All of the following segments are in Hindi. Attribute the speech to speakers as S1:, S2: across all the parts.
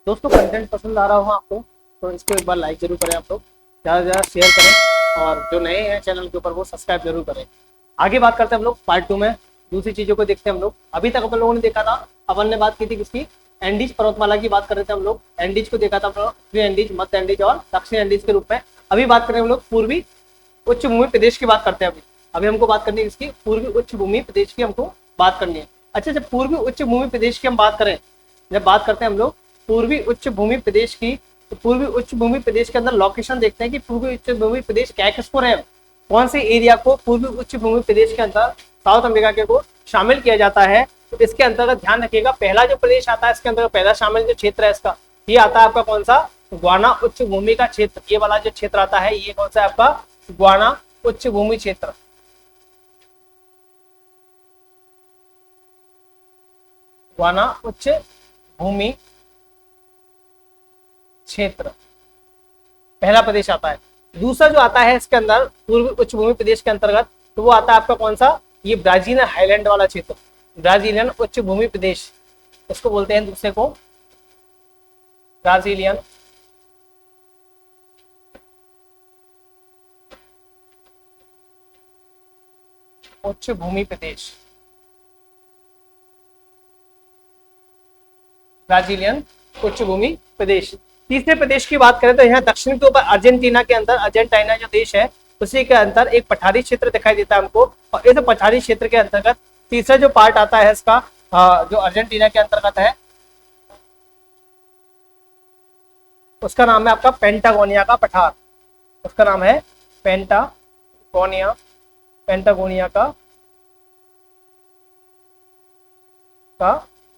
S1: दोस्तों कंटेंट पसंद आ रहा हो आपको तो इसको एक बार लाइक जरूर करें, आप लोग ज़्यादा से ज़्यादा शेयर करें और जो नए हैं चैनल के ऊपर वो सब्सक्राइब जरूर करें। आगे बात करते हैं हम लोग पार्ट 2 में, दूसरी चीज़ों को देखते हैं हम लोग। अभी तक अपन लोगों ने देखा था, अपन ने बात की थी किसकी, एंडीज पर्वतमाला की बात कर रहे थे हम लोग। एंडीज को देखा था हम लोग, उत्तरी एंडीज, मध्य एंडीज और दक्षिण एंडीज के रूप में। अभी बात करें हम लोग पूर्वी उच्च भूमि प्रदेश की बात करते हैं। अभी अभी हमको बात करनी है इसकी, पूर्वी उच्च भूमि प्रदेश की हमको बात करनी है। अच्छा, जब पूर्वी उच्च भूमि प्रदेश की हम बात करें, जब बात करते हैं हम लोग पूर्वी उच्च भूमि प्रदेश की, तो पूर्वी उच्च भूमि प्रदेश के अंदर लोकेशन देखते हैं कि पूर्वी उच्च भूमि प्रदेश क्या किसको रहे, कौन से एरिया को पूर्वी उच्च भूमि प्रदेश के अंदर साउथ अमेरिका के को शामिल किया जाता है। तो इसके अंतर्गत ध्यान रखिएगा, पहला जो प्रदेश आता है इसके अंतर्गत, पहला शामिल जो क्षेत्र है इसका, ये आता है आपका कौन सा, ग्वाना उच्च भूमि का क्षेत्र। ये वाला जो क्षेत्र आता है ये कौन सा है आपका, ग्वाना उच्च भूमि क्षेत्र। ग्वाना उच्च भूमि क्षेत्र पहला प्रदेश आता है। दूसरा जो आता है इसके अंदर पूर्वी उच्च भूमि प्रदेश के अंतर्गत, तो वो आता है आपका कौन सा, ये ब्राजीलियन हाईलैंड वाला क्षेत्र, ब्राजीलियन उच्च भूमि प्रदेश इसको बोलते हैं। दूसरे को ब्राजीलियन उच्च भूमि प्रदेश, ब्राजीलियन उच्च भूमि प्रदेश। तीसरे प्रदेश की बात करें तो यहाँ दक्षिण के ऊपर अर्जेंटीना के अंदर, अर्जेंटीना जो देश है उसी के अंदर एक पठारी क्षेत्र दिखाई देता है हमको, और इस पठारी क्षेत्र के अंतर्गत तीसरा जो पार्ट आता है इसका, जो अर्जेंटीना के अंतर्गत है, उसका नाम है आपका पेंटागोनिया का पठार। उसका नाम है पेंटागोनिया, पेंटागोनिया का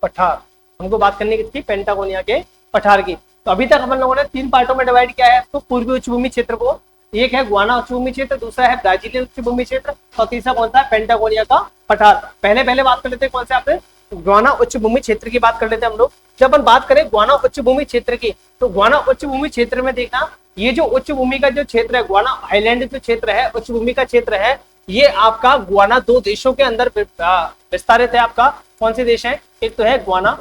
S1: पठार। हमको बात करनी किसकी, पेंटागोनिया के पठार की। तो अभी तक हम लोगों ने 3 पार्टों में डिवाइड किया है इसको, पूर्वी उच्च भूमि क्षेत्र को। एक है गुआना उच्च भूमि क्षेत्र, दूसरा है ब्राजीलियन उच्च भूमि क्षेत्र, और तीसरा कौन सा है, पेंटागोनिया का पठार। पहले पहले बात कर लेते हैं कौन से, आपने गुआना उच्च भूमि क्षेत्र की बात कर लेते हैं हम लोग। जब अपन बात करें गुआना उच्च भूमि क्षेत्र की, तो गुआना उच्च भूमि क्षेत्र में देखना, ये जो उच्च भूमि का जो क्षेत्र है, गुआना हाईलैंड जो क्षेत्र है, उच्च भूमि का क्षेत्र है, ये आपका गुआना 2 देशों के अंदर विस्तारित है। आपका कौन से देश है, एक तो है गुआना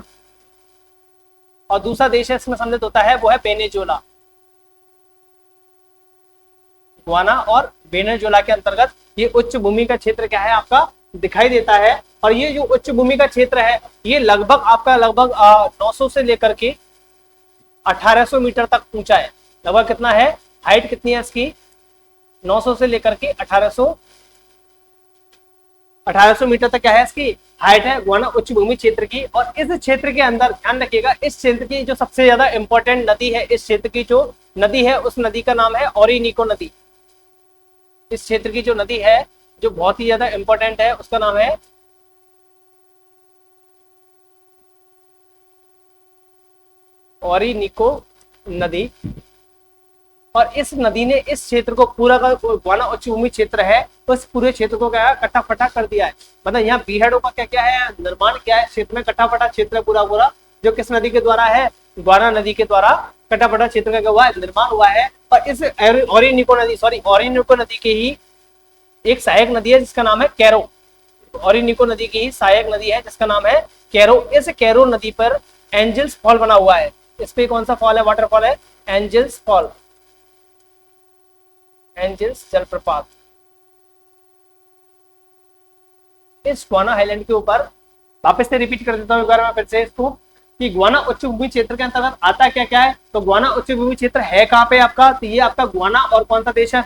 S1: और दूसरा देश है इसमें सम्मिलित होता है वो है वेनेजुएला। गुआना और वेनेजुएला के अंतर्गत ये उच्च भूमि का क्षेत्र क्या है आपका दिखाई देता है। और ये जो उच्च भूमि का क्षेत्र है ये लगभग आपका 900 से लेकर के 1800 मीटर तक ऊंचा है। लगभग कितना है, हाइट कितनी है इसकी, 900 से लेकर के 1800 मीटर तक क्या है इसकी हाइट है गुआना उच्च भूमि क्षेत्र की। और इस क्षेत्र के अंदर ध्यान रखिएगा, इस क्षेत्र की जो सबसे ज्यादा इंपॉर्टेंट नदी है, इस क्षेत्र की जो नदी है उस नदी का नाम है ओरिनिको नदी। इस क्षेत्र की जो नदी है जो बहुत ही ज्यादा इंपॉर्टेंट है उसका नाम है ओरिनिको नदी। और इस नदी ने इस क्षेत्र को पूरा का गुआना उच्च भूमि क्षेत्र है तो इस पूरे क्षेत्र को क्या है, कट्टा फटा कर दिया है। मतलब यहाँ बीहड़ों का क्या क्या है, निर्माण क्या है, क्षेत्र में कट्टा फटा क्षेत्र है पूरा पूरा, जो किस नदी के द्वारा है, गुआना नदी के द्वारा कट्टा फटा क्षेत्र का क्या हुआ है, निर्माण हुआ है। और इस ओरिनिको नदी, सॉरी ओरिनिको नदी की ही एक सहायक नदी है जिसका नाम है कैरो। ओरिनिको नदी की ही सहायक नदी है जिसका नाम है कैरो। इस कैरो नदी पर एंजल्स फॉल बना हुआ है। इस पे कौन सा फॉल है, वाटरफॉल है एंजल्स फॉल, एंजल्स जलप्रपात। इस गुआना हाईलैंड के ऊपर, वापस से रिपीट कर देता हूं एक बार मैं फिर से इसको, कि गुआना उच्च भूमि क्षेत्र के अंतर्गत आता क्या क्या है। तो गुआना उच्च भूमि क्षेत्र है कहाँ पे आपका, तो ये आपका गुआना और कौन सा देश है,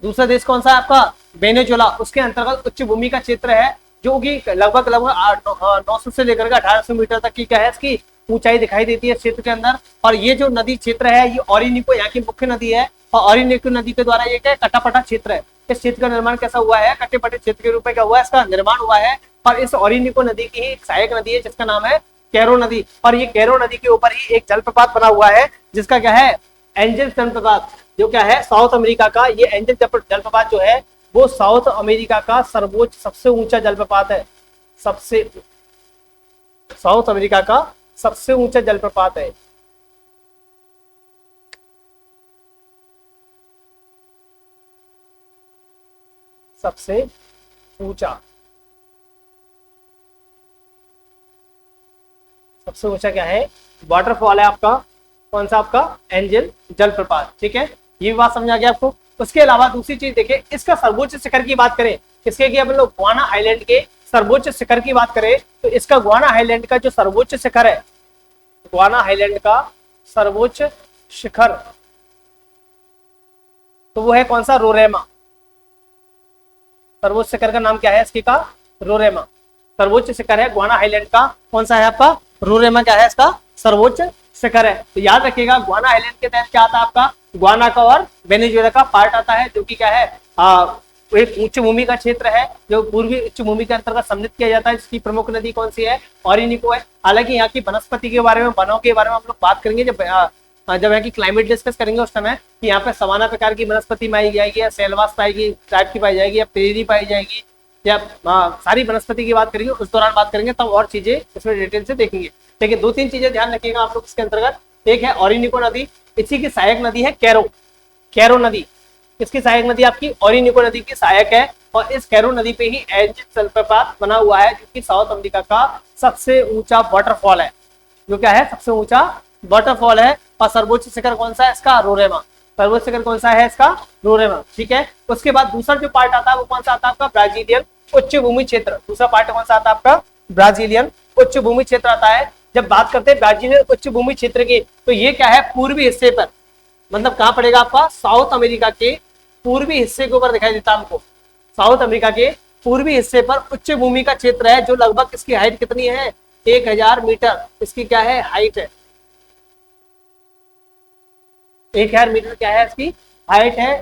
S1: दूसरा देश कौन सा है आपका, वेनेजुएला, उसके अंतर्गत उच्च भूमि का क्षेत्र है, जो कि लगभग 900 से लेकर 1800 मीटर तक की क्या है इसकी ऊंचाई दिखाई देती है क्षेत्र के अंदर। और ये जो नदी क्षेत्र है ये ओरिनिको यहाँ की मुख्य नदी है, और ओरिनिको नदी के द्वारा ये क्या कटापटा क्षेत्र है। इस क्षेत्र का निर्माण कैसा हुआ है, कट्टे पट्टे क्षेत्र के रूप में क्या हुआ है, इसका निर्माण हुआ है। और इस ओरिनिको नदी की ही एक सहायक नदी है जिसका नाम है कैरो नदी। और ये कैरो नदी के ऊपर ही एक जलप्रपात बना हुआ है जिसका क्या है, एंजल जलप्रपात, जो क्या है साउथ अमेरिका का। ये एंजल जलप्रपात जो है वो साउथ अमेरिका का सर्वोच्च सबसे ऊंचा जलप्रपात है, साउथ अमेरिका का सबसे ऊंचा जलप्रपात है। सबसे ऊंचा सबसे ऊंचा क्या है वाटरफॉल है आपका, कौन सा आपका एंजल जलप्रपात। ठीक है, ये बात समझ आ गया आपको। उसके अलावा दूसरी चीज देखिए, इसका सर्वोच्च शिखर की बात करें, किसके की अपन लोग गुआना आइलैंड के सर्वोच्च शिखर की बात करें तो इसका गुआना आइलैंड का जो सर्वोच्च शिखर है, गुआना आइलैंड का सर्वोच्च शिखर तो वो है कौन सा रोरेमा। सर्वोच्च शिखर का नाम क्या है इसकी का रोरेमा। सर्वोच्च शिखर है गुआना आइलैंड का कौन सा है आपका रोरेमा, क्या है इसका सर्वोच्च शिखर है। तो याद रखिएगा गुआना आइलैंड के तहत क्या आता है आपका गुआना का और वेनेजुएला का पार्ट आता है, जो कि क्या है एक उच्च भूमि का क्षेत्र है जो पूर्वी उच्च भूमि के अंतर्गत सम्मिलित किया जाता है, जिसकी प्रमुख नदी कौन सी है ऑरिनिको है। हालांकि यहाँ की वनस्पति के बारे में वनों के बारे में हम लोग बात करेंगे जब यहाँ की क्लाइमेट डिस्कस करेंगे उस समय कि यहाँ पे सवाना प्रकार की वनस्पति पाई जाएगी या सेलवास पाएगी टाइप की पाई जाएगी या प्रेरी पाई जाएगी या सारी वनस्पति की बात करेंगे, उस दौरान बात करेंगे तब और चीजें इसमें डिटेल से देखेंगे। देखिए दो तीन चीजें ध्यान रखिएगा आप लोग इसके अंतर्गत। एक है ऑरिनिको नदी, इसी की सहायक नदी है कैरो नदी। इसकी सहायक नदी आपकी ऑरिनिको नदी की सहायक है और इस कैरो नदी पे ही एंजल जलप्रपात बना हुआ है, जो कि साउथ अमेरिका का सबसे ऊंचा वाटरफॉल है, जो क्या है सबसे ऊंचा वाटरफॉल है। और सर्वोच्च शिखर कौन सा है इसका रोरेमा। सर्वोच्च शिखर कौन सा है इसका रोरेमा। ठीक है, उसके बाद दूसरा जो पार्ट आता है वो कौन सा आता है आपका ब्राजीलियन उच्च भूमि क्षेत्र। दूसरा पार्ट कौन सा आता है आपका ब्राजीलियन उच्च भूमि क्षेत्र आता है। जब बात करते हैं ब्राजीलियन उच्च भूमि क्षेत्र की तो ये क्या है पूर्वी हिस्से पर, मतलब कहां पड़ेगा आपका साउथ अमेरिका के पूर्वी हिस्से के ऊपर दिखाई देता है हमको। साउथ अमेरिका के पूर्वी हिस्से पर उच्च भूमि का क्षेत्र है, जो लगभग इसकी हाइट कितनी है 1000 मीटर इसकी क्या है हाइट है। 1000 मीटर क्या है इसकी हाइट है।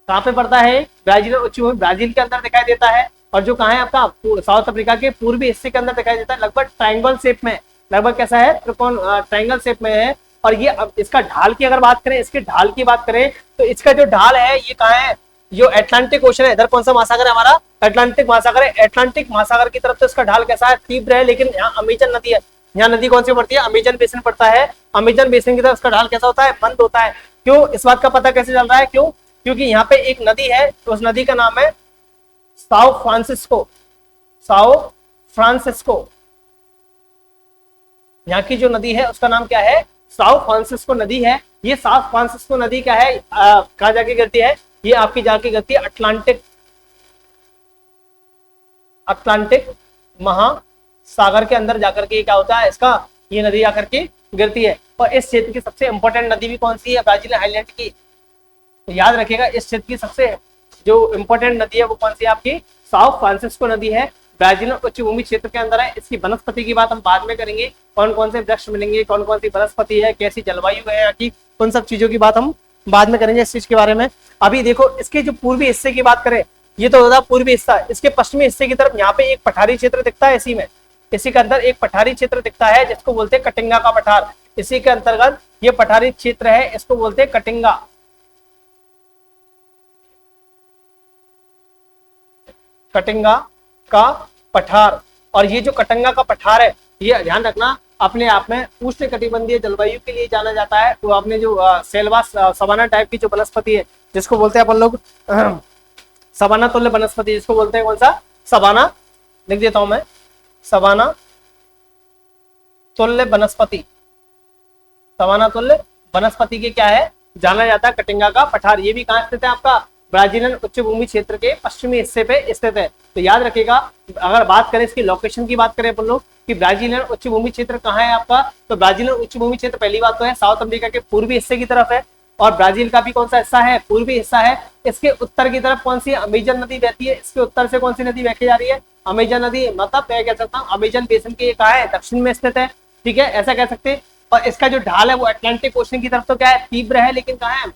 S1: कहां पे पड़ता है ब्राजील उच्च भूमि, ब्राजील के अंदर दिखाई देता है। और जो कहां है आपका साउथ अफ्रीका के पूर्वी हिस्से के अंदर दिखाई देता है, लगभग ट्रायंगल शेप में, लगभग कैसा है त्रिकोण ट्रायंगल शेप में है। और ये अब इसका ढाल की अगर बात करें, इसके ढाल की बात करें तो इसका जो ढाल है ये कहाँ है, जो अटलांटिक ओशन है, इधर कौन सा महासागर है हमारा अटलांटिक महासागर है। अटलांटिक महासागर की तरफ तो इसका ढाल कैसा है तीव्र है, लेकिन यहाँ अमेजन नदी है, यहाँ नदी कौन सी पड़ती है अमेजन बेसिन पड़ता है। अमेजन बेसिन की तरफ इसका ढाल कैसा होता है मंद होता है। क्यों, इस बात का पता कैसे चल रहा है, क्यों, क्योंकि यहाँ पे एक नदी है तो उस नदी का नाम है साओ फ्रांसिस्को। साओ फ्रांसिस्को यहाँ की जो नदी है उसका नाम क्या है साओ फ्रांसिस्को नदी है। ये साओ फ्रांसिस्को नदी क्या है कहाँ जाके गिरती है, ये आपकी जाके गिरती है अटलांटिक महासागर के अंदर जाकर के क्या होता है इसका ये नदी आकर के गिरती है। और इस क्षेत्र की सबसे इंपॉर्टेंट नदी भी कौन सी है ब्राजीलियन आइलैंड की। तो याद रखिएगा इस क्षेत्र की सबसे जो इंपॉर्टेंट नदी है वो कौन सी है आपकी साओ फ्रांसिस्को नदी है, ब्राजीलियन उच्च भूमि क्षेत्र के अंदर है। इसकी वनस्पति की बात हम बाद में करेंगे, कौन कौन से वृक्ष मिलेंगे, कौन कौन सी वनस्पति है, कैसी जलवायु है यहाँ की, उन सब चीजों की बात हम बाद में करेंगे इस चीज के बारे में। अभी देखो इसके जो पूर्वी हिस्से की बात करें, ये तो होता पूर्वी हिस्सा, इसके पश्चिमी हिस्से की तरफ यहाँ पे एक पठारी क्षेत्र दिखता है, इसी में इसी के अंदर एक पठारी क्षेत्र दिखता है जिसको बोलते हैं कटिंगा का पठार। इसी के अंतर्गत ये पठारी क्षेत्र है, इसको बोलते हैं कटिंगा का पठार। और ये जो कटिंगा का पठार है ये ध्यान रखना अपने आप में उष्ण कटिबंधीय जलवायु के लिए जाना जाता है। तो आपने जो सेलवास सवाना टाइप की जो वनस्पति है जिसको बोलते हैं अपन लोग सवाना तुल्य वनस्पति, जिसको बोलते हैं कौन सा सवाना, लिख देता हूं मैं सवाना तुल्य वनस्पति। सवाना तुल्य वनस्पति के क्या है जाना जाता है कटिंगा का पठार। ये भी कहाँ स्थित है आपका ब्राजीलियन उच्च भूमि क्षेत्र के पश्चिमी हिस्से पे स्थित है। तो याद रखिएगा अगर बात करें इसकी लोकेशन की बात करें अपन लोग कि ब्राजीलियन उच्च भूमि क्षेत्र कहाँ है आपका, तो ब्राजीलियन उच्च भूमि क्षेत्र पहली बात तो है साउथ अमेरिका के पूर्वी हिस्से की तरफ है और ब्राजील का भी कौन सा हिस्सा है पूर्वी हिस्सा है। इसके उत्तर की तरफ कौन सी अमेजन नदी बहती है, इसके उत्तर से कौन सी नदी बह के जा रही है अमेजन नदी, मतलब मैं कह सकता हूँ अमेजन बेसिन के कहा है दक्षिण में स्थित है। ठीक है, ऐसा कह सकते हैं। और इसका जो ढाल है वो अटलांटिक ओशन की तरफ तो क्या है तीव्र है, लेकिन कहाँ है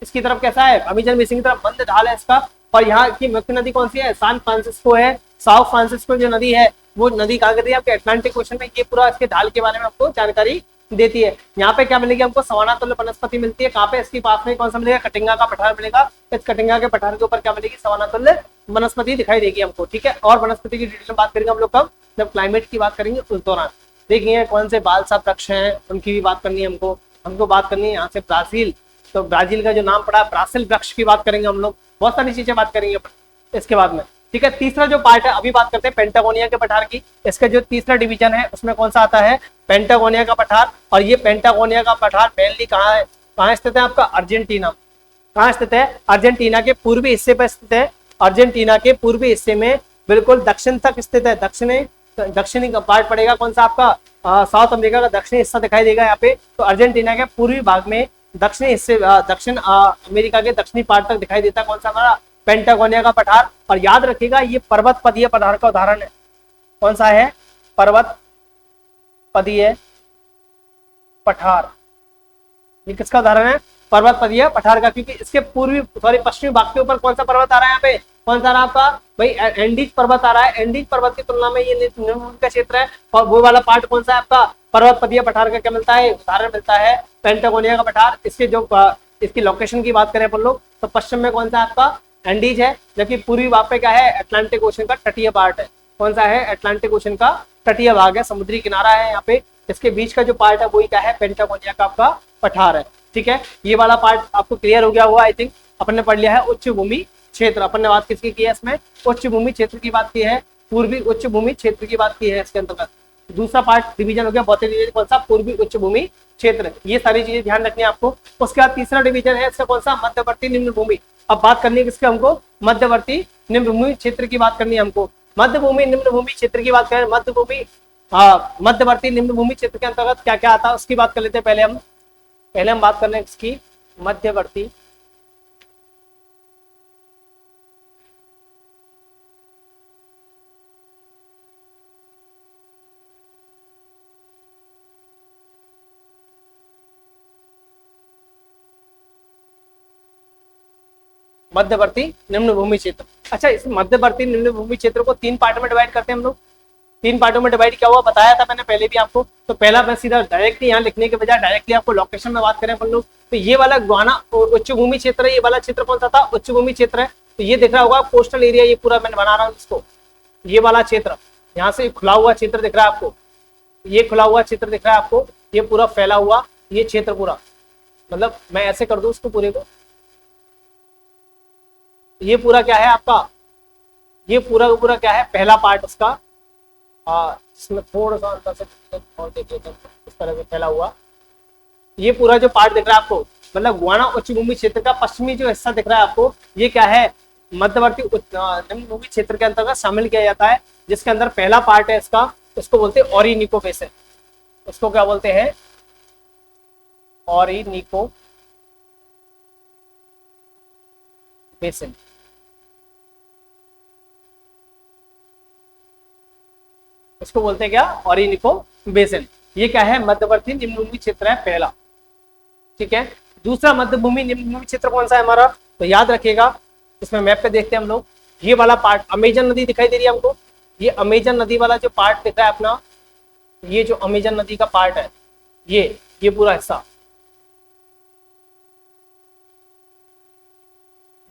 S1: इसकी तरफ कैसा है अमेजन बेसिन की तरफ मंद ढाल है इसका। और यहाँ की मुख्य नदी कौन सी है सान फ्रांसिस्को है। साओ फ्रांसिस्को जो नदी है वो नदी कहाँ गिरती है आपके अटलांटिक ओशन में। ये पूरा इसके ढाल के बारे में आपको जानकारी देती है। यहाँ पे क्या मिलेगी हमको सवाना तुल्य वनस्पति मिलती है। कहाँ पे इसके पास में कौन सा मिलेगा कटिंगा का पठार मिलेगा। इस कटिंगा के पठार के ऊपर क्या मिलेगी सवाना तुल्य वनस्पति दिखाई देगी हमको। ठीक है, और वनस्पति की डिटेल में बात करेंगे हम लोग कब जब क्लाइमेट की बात करेंगे उस दौरान। देखिए कौन से बाल सा वृक्ष हैं उनकी भी बात करनी है हमको बात करनी है यहाँ से ब्राजील। तो ब्राजील का जो नाम पड़ा ब्रासिल वृक्ष की बात करेंगे हम लोग, बहुत सारी चीजें बात करेंगे इसके बाद में। ठीक है। तीसरा जो पार्ट है, अभी बात करते हैं पेंटागोनिया के पठार की। इसका जो तीसरा डिवीजन है उसमें कौन सा आता है, पेंटागोनिया का पठार। और ये पेंटागोनिया का पठार मेनली कहाँ है, कहाँ स्थित है आपका, अर्जेंटीना। कहाँ स्थित है, अर्जेंटीना के पूर्वी हिस्से पर स्थित है। अर्जेंटीना के पूर्वी हिस्से में बिल्कुल दक्षिण तक स्थित है। दक्षिणी का पार्ट पड़ेगा कौन सा आपका, साउथ अमेरिका का दक्षिणी हिस्सा दिखाई देगा यहाँ पे। तो अर्जेंटीना के पूर्वी भाग में दक्षिणी हिस्से, दक्षिण अमेरिका के दक्षिणी पार्ट तक दिखाई देता है कौन सा हमारा, पेंटागोनिया का पठार। और याद रखिएगा ये पर्वत पदीय पठार का उदाहरण है। कौन सा है, पर्वत पदीय पठार। ये किसका उदाहरण है, पर्वत पदीय पठार का, क्योंकि इसके पश्चिमी भाग के ऊपर कौन सा पर्वत आ रहा है यहाँ पे, कौन सा रहा आपका भाई, एंडीज पर्वत आ रहा है। एंडीज पर्वत की तुलना में ये निम्नभूमि का क्षेत्र है। और वो वाला पार्ट कौन सा है आपका, पर्वत पदीय पठार का क्या मिलता है, उदाहरण मिलता है पेंटागोनिया का पठार। इसके जो इसकी लोकेशन की बात करें अपन लोग, तो पश्चिम में कौन सा आपका, एंडीज है, जबकि पूर्वी भाग पे क्या है, अटलांटिक ओशन का तटीय पार्ट है। कौन सा है, अटलांटिक ओशन का तटीय भाग है, समुद्री किनारा है यहाँ पे। इसके बीच का जो पार्ट है वही क्या है, पेंटागोनिया का आपका पठार है। ठीक है, ये वाला पार्ट आपको क्लियर हो गया हुआ आई थिंक। अपन ने पढ़ लिया है उच्च भूमि क्षेत्र। अपन ने बात किसकी की है इसमें, उच्च भूमि क्षेत्र की बात की है, पूर्वी उच्च भूमि क्षेत्र की बात की है इसके अंतर्गत। दूसरा पार्ट डिवीजन हो गया भौतिक डिवीजन, कौन सा, पूर्वी उच्च भूमि क्षेत्र। ये सारी चीजें ध्यान रखनी है आपको। उसके बाद तीसरा डिवीजन है इसका कौन सा, मध्यवर्ती निम्न भूमि। अब बात करनी है किसके, हमको मध्यवर्ती निम्न भूमि क्षेत्र की बात करनी है हमको। मध्य भूमि निम्न भूमि क्षेत्र की बात करें, मध्य भूमि मध्यवर्ती निम्न भूमि क्षेत्र के अंतर्गत क्या क्या आता है उसकी बात कर लेते हैं। पहले हम बात कर रहे हैं इसकी मध्यवर्ती मध्यवर्ती निम्न भूमि क्षेत्र। अच्छा, इस मध्यवर्ती निम्न भूमि क्षेत्र को 3 पार्ट में डिवाइड करते हैं हम लोग। 3 पार्टों में डिवाइड क्या हुआ बताया था मैंने पहले भी आपको। तो पहला मैं सीधा डायरेक्टली यहाँ लिखने के बजाय डायरेक्टली आपको लोकेशन में बात करें अपन लोग, तो ये वाला गुआना उच्च भूमि क्षेत्र है। ये वाला क्षेत्र कौन सा था, उच्च भूमि क्षेत्र है। तो ये दिख रहा होगा कोस्टल एरिया, ये पूरा मैंने बना रहा हूँ इसको। ये वाला क्षेत्र यहाँ से खुला हुआ क्षेत्र दिख रहा है आपको, ये खुला हुआ क्षेत्र दिख रहा है आपको, ये पूरा फैला हुआ ये क्षेत्र पूरा, मतलब मैं ऐसे कर दूं इसको पूरे को, ये पूरा क्या है आपका, ये पूरा का पूरा क्या है, पहला पार्ट इसका, इसमें थोड़ा सा अंतर से और देखिए इस तरह से फैला हुआ ये पूरा जो पार्ट दिख रहा है आपको, मतलब गुआना उच्च भूमि क्षेत्र का पश्चिमी जो हिस्सा दिख रहा है आपको, ये क्या है मध्यवर्ती निम्न भूमि क्षेत्र के अंतर्गत शामिल किया जाता है। जिसके अंदर पहला पार्ट है इसका, इसको बोलते हैं ओरिनिको बेसिन। उसको क्या बोलते हैं, ओरिनिको बेसिन। इसको बोलते हैं क्या, ओरिनिको बेसिन। ये क्या है, मध्यवर्ती निम्न भूमि क्षेत्र है पहला। ठीक है, दूसरा मध्यभूमि निम्न भूमि क्षेत्र कौन सा है हमारा, तो याद रखिएगा इसमें मैप पे देखते हैं हम लोग, ये वाला पार्ट अमेजन नदी दिखाई दे रही है हमको, ये अमेजन नदी वाला जो पार्ट दिख रहा है अपना, ये जो अमेजन नदी का पार्ट है, ये पूरा हिस्सा,